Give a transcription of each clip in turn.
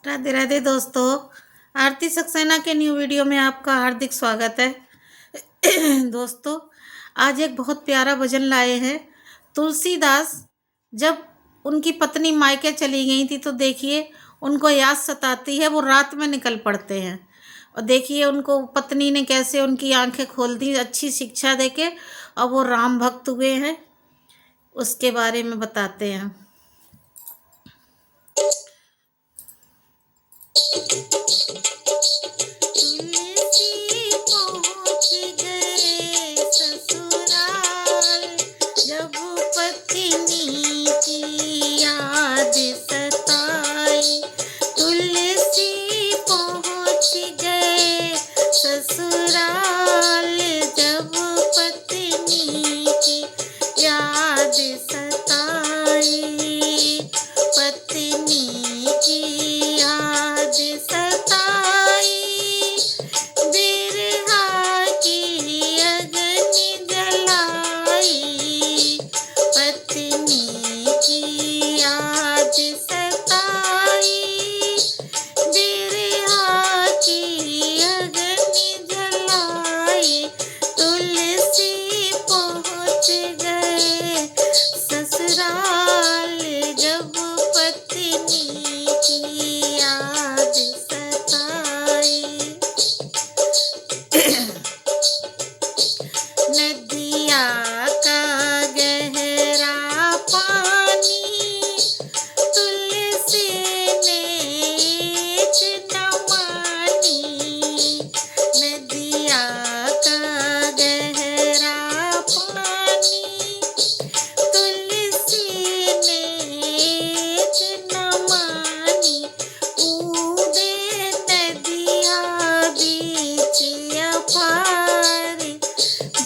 राधे राधे दोस्तों। आरती सक्सेना के new video में आपका हार्दिक स्वागत है। दोस्तों, आज एक बहुत प्यारा भजन लाए हैं। तुलसीदास जब उनकी पत्नी मायके चली गई थी तो देखिए उनको याद सताती है, वो रात में निकल पड़ते हैं और देखिए उनको पत्नी ने कैसे उनकी आंखें खोल दी अच्छी शिक्षा देके, और वो राम भक्त हुए हैं। उसके बारे में बताते हैं।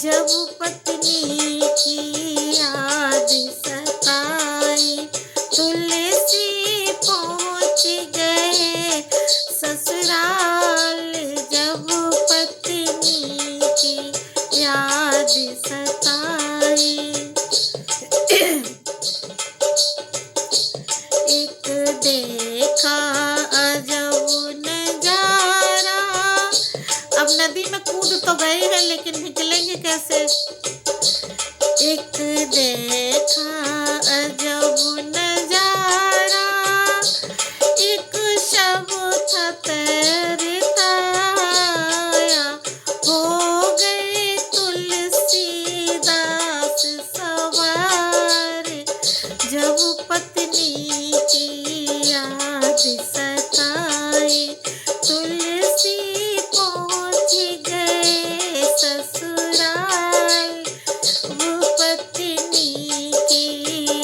जब पत्नी की याद सताई, तुलसी पहुँच गए ससुराल। जब पत्नी की याद सताई, एक देखा अजब नजारा। अब नदी में कूद तो गए हैं लेकिन निकलेंगे कैसे। एक देखा अजब नजारा, एक शब था तैरता आया, हो गए तुलसीदास सवार। जब पत्नी की याद सताई, तुलसी पहुँच गए ससुराल। वो पत्नी की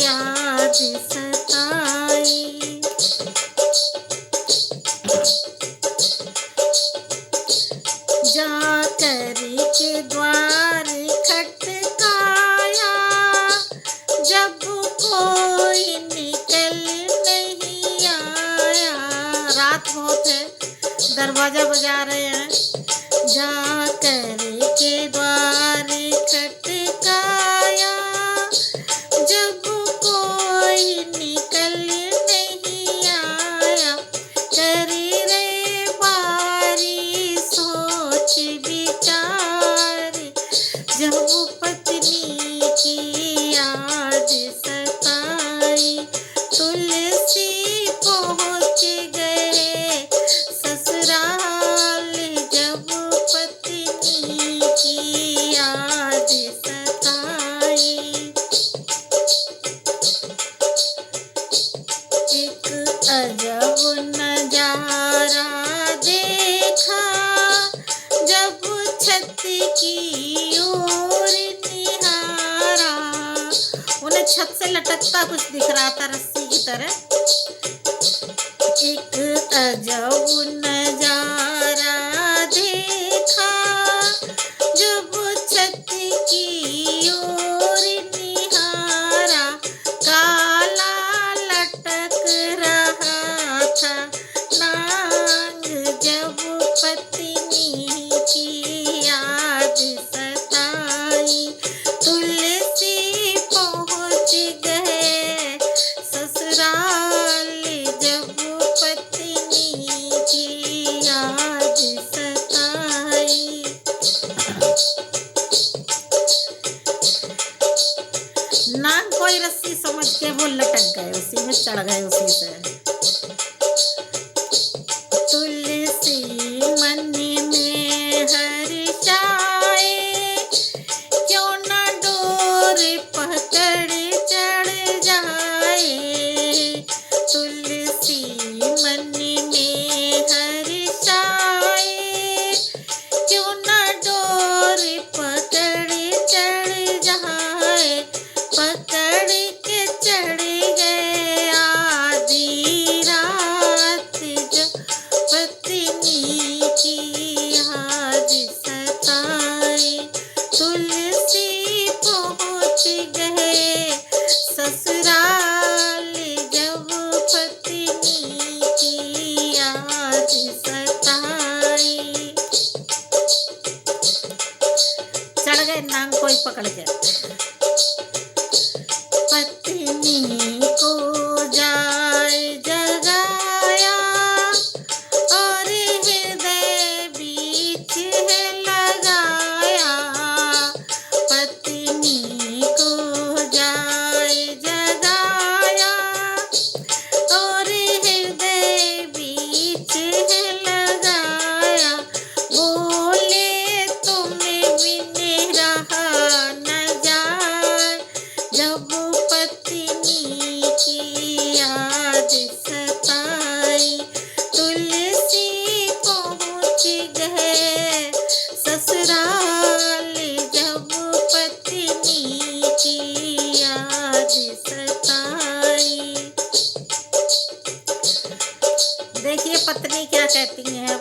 याद सताई, जाकर के द्वार खटकाया, जब कोई निकल नहीं आया। रात बहुत है, दरवाजा बजा रहे हैं। जाकर के द्वार खटकाया, जब कोई निकल नहीं आया। करी रे बारी सोच विचार, जब पत्नी की याद सताई, तुलसी पहुँच गए ससुराल। जब पत्नी की याद सताई, एक अजब नजारा देखा, जब छत की ओर निहारा। उन्हें छत से लटकता कुछ दिख रहा था रस्सी की तरह। एक अजब नजारा देखा, जब छत की ओर निहारा। काला लटक रहा था नाग, जब पत्नी की याद सताई, तुलसी पहुँच गए ससुराल। जब पत्नी देखिए पत्नी क्या कहती हैं।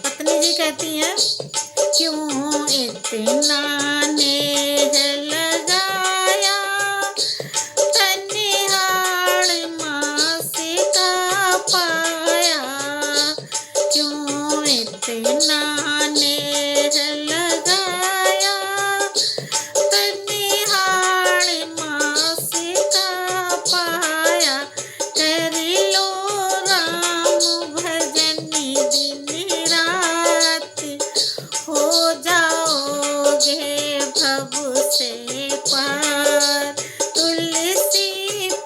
पत्नी जी कहती हैं, क्यों इतना नेह लगाया, तन्हाड़ मास का पाया, क्यों इतना नेह लगाया, तन्हाड़ मास का पाया, कर लो राम भजन दिन रात, हो जाओगे भव से पार। तुलसी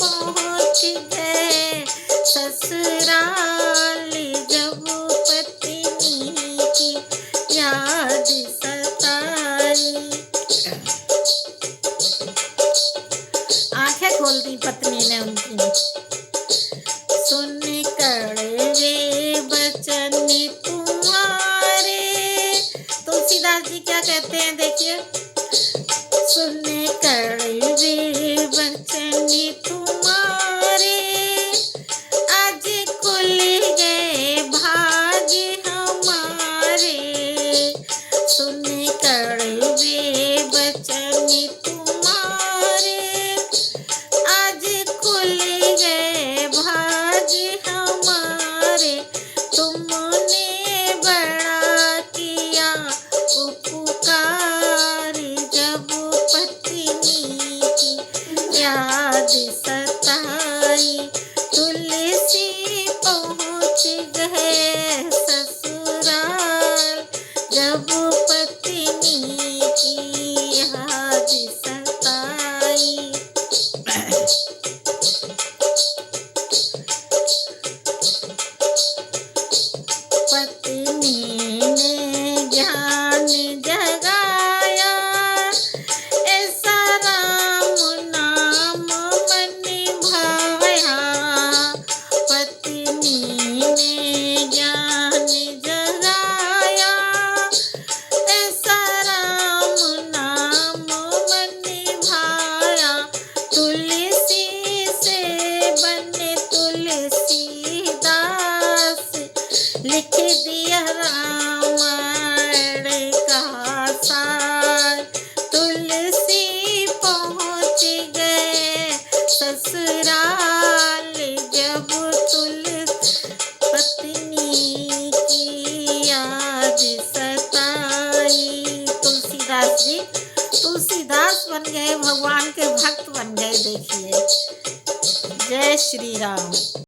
पहुँच गए ससुराल, जब पत्नी की याद सताई। आंखें खोल दी पत्नी ने उनकी, सुन कड़वे वचन तुम्हारे। तुलसीदास जी क्या कहते हैं, देखिए, सुन कड़वे वचन तुम्हारे, आज खुल गए भाग्य हमारे। सुन कड़वे वचन तुम्हारे, आज खुल गए भाग्य हमारे। तुमने बड़ा किया उपकार, जब पत्नी की याद सताई। तुलसी पहुँच गए ससुराल, जब पत्नी की याद सताई। पत्नी ने ज्ञान जगाया, ऐसा राम नाम मन भाया। पत्नी ने ज्ञान जगाया, ऐसा राम नाम मन भाया। तुलसी से बने तुलसीदास, लिख दिया रामायण का सार। तुलसी पहुँच गए ससुराल, जब पत्नी की याद सताई। तुलसीदास जी तुलसीदास बन गए, भगवान के भक्त बन गए। देखिए, जय श्री राम।